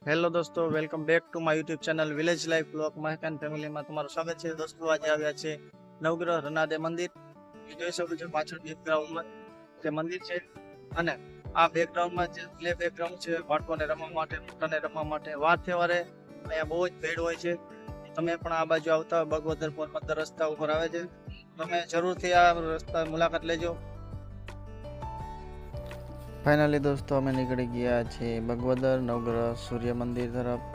Hello દોસ્તો, welcome back to my YouTube channel village life blog મહેકાન ફેમિલીમાં તમારું સ્વાગત છે. દોસ્તો, આજે આવ્યા છે નવગ્રહ રનાદે મંદિર. જોઈ શકો છો પાછળ બેકગ્રાઉન્ડમાં જે મંદિર છે, અને આ બેકગ્રાઉન્ડમાં જે પ્લે બેકગ્રાઉન્ડ છે બાળકોને રમવા માટે, મોટાને રમવા માટે. વાર તહેવારે અહીંયા બહુ જ ભીડ હોય છે. તમે પણ આ બાજુ આવતા હોય, બગવદર પોરબંદર રસ્તા ઉપર આવે છે, તમે જરૂરથી આ રસ્તા મુલાકાત લેજો. ફાઇનલી દોસ્તો, અમે નીકળી ગયા છીએ બગવદર નવગ્રહ સૂર્ય મંદિર તરફ.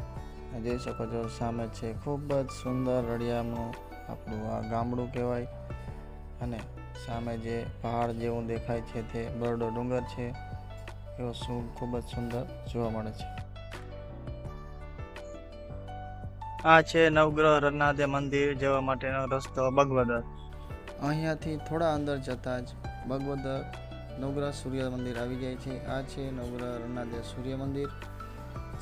જોઈ શકો છો સામે છે ખૂબ જ સુંદર રળિયામણું આપણું આ ગામડું કહેવાય, અને સામે જે પહાડ જેવું દેખાય છે તે બરડો ડુંગર છે. એવો ખૂબ જ સુંદર જોવા મળે છે. આ છે નવગ્રહ રનાદે મંદિર જવા માટેનો રસ્તો બગવદર. અહીંયાથી થોડા અંદર જતા જ બગવદર નવગ્રહ સૂર્ય મંદિર આવી જાય છે. આ છે નવગ્રહ રનાદે સૂર્ય મંદિર,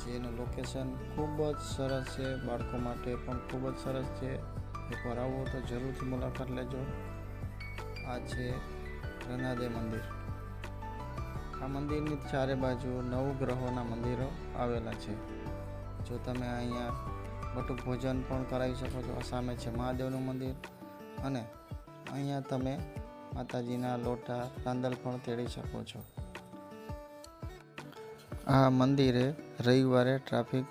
જેનું લોકેશન ખૂબ જ સરસ છે. બાળકો માટે પણ ખૂબ જ સરસ છે. એકવાર આવો તો જરૂરથી મુલાકાત લેજો. આ છે રનાદે મંદિર. આ મંદિરની ચારે બાજુ નવગ્રહોના મંદિરો આવેલા છે. જો તમે અહીંયા બટુક ભોજન પણ કરાવી શકો છો. આ સામે છે મહાદેવનું મંદિર, અને અહીંયા તમે માતાજીના લોટા તાંદલ પણ તેડી શકો છો. આ મંદિરે રવિવારે ટ્રાફિક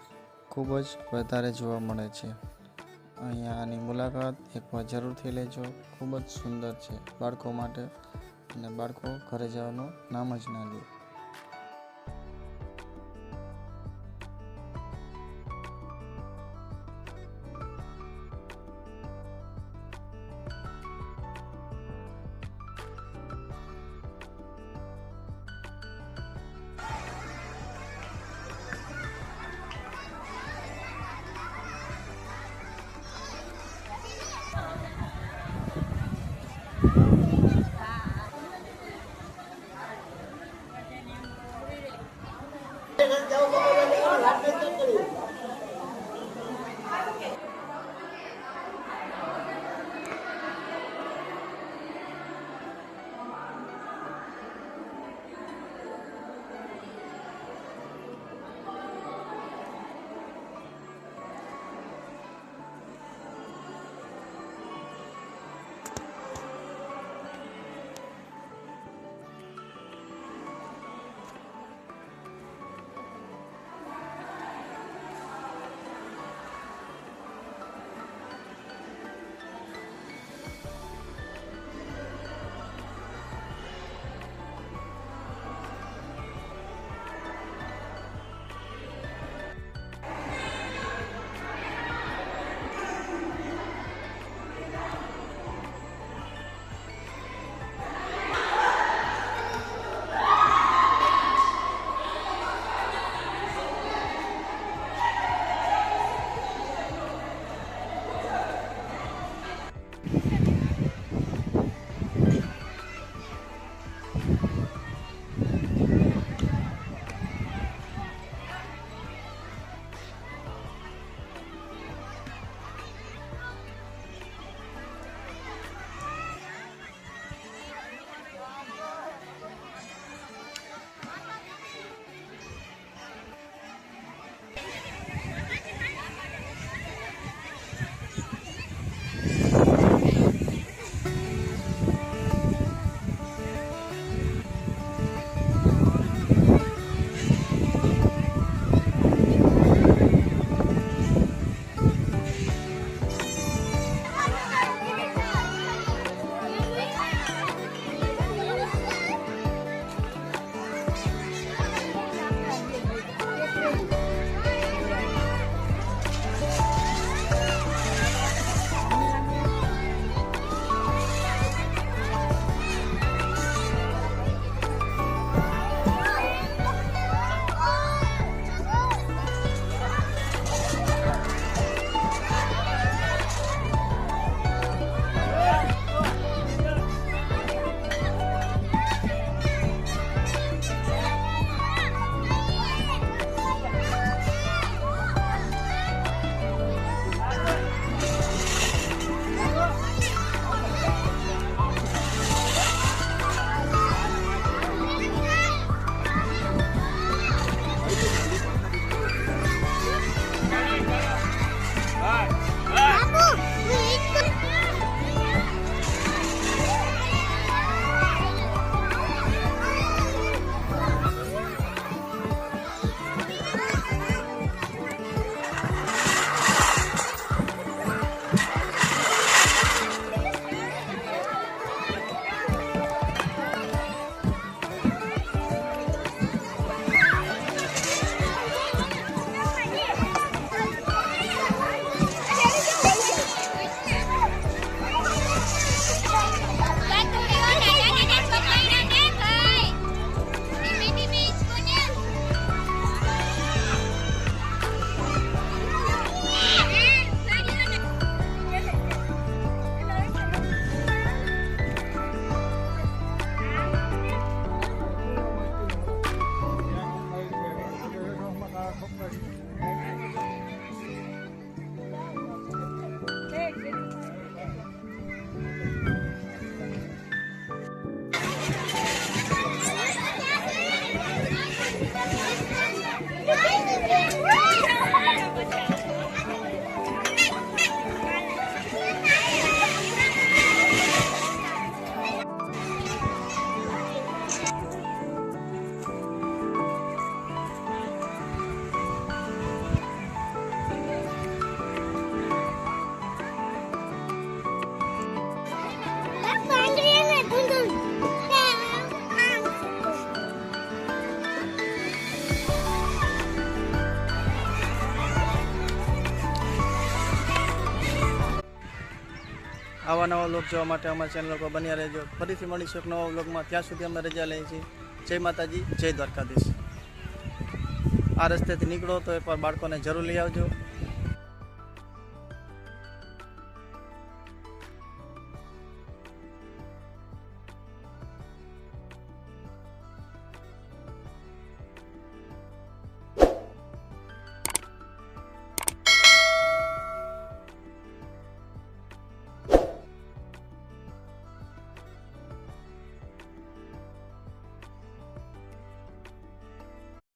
ખૂબ જ વધારે જોવા મળે છે. અહીંયા આની મુલાકાત એકવાર જરૂરથી લેજો. ખૂબ જ સુંદર છે બાળકો માટે, અને બાળકો ઘરે જવાનું નામ જ ના લે. આવા નવા વ્લોગ જોવા માટે અમારી ચેનલ પર બન્યા રહેજો. ફરીથી મળીશું એક નવા વ્લોગમાં. ત્યાં સુધી અમે રજા લઈએ છીએ. જય માતાજી, જય દ્વારકાધીશ. આ રસ્તેથી નીકળો તો એકવાર બાળકોને જરૂર લઈ આવજો.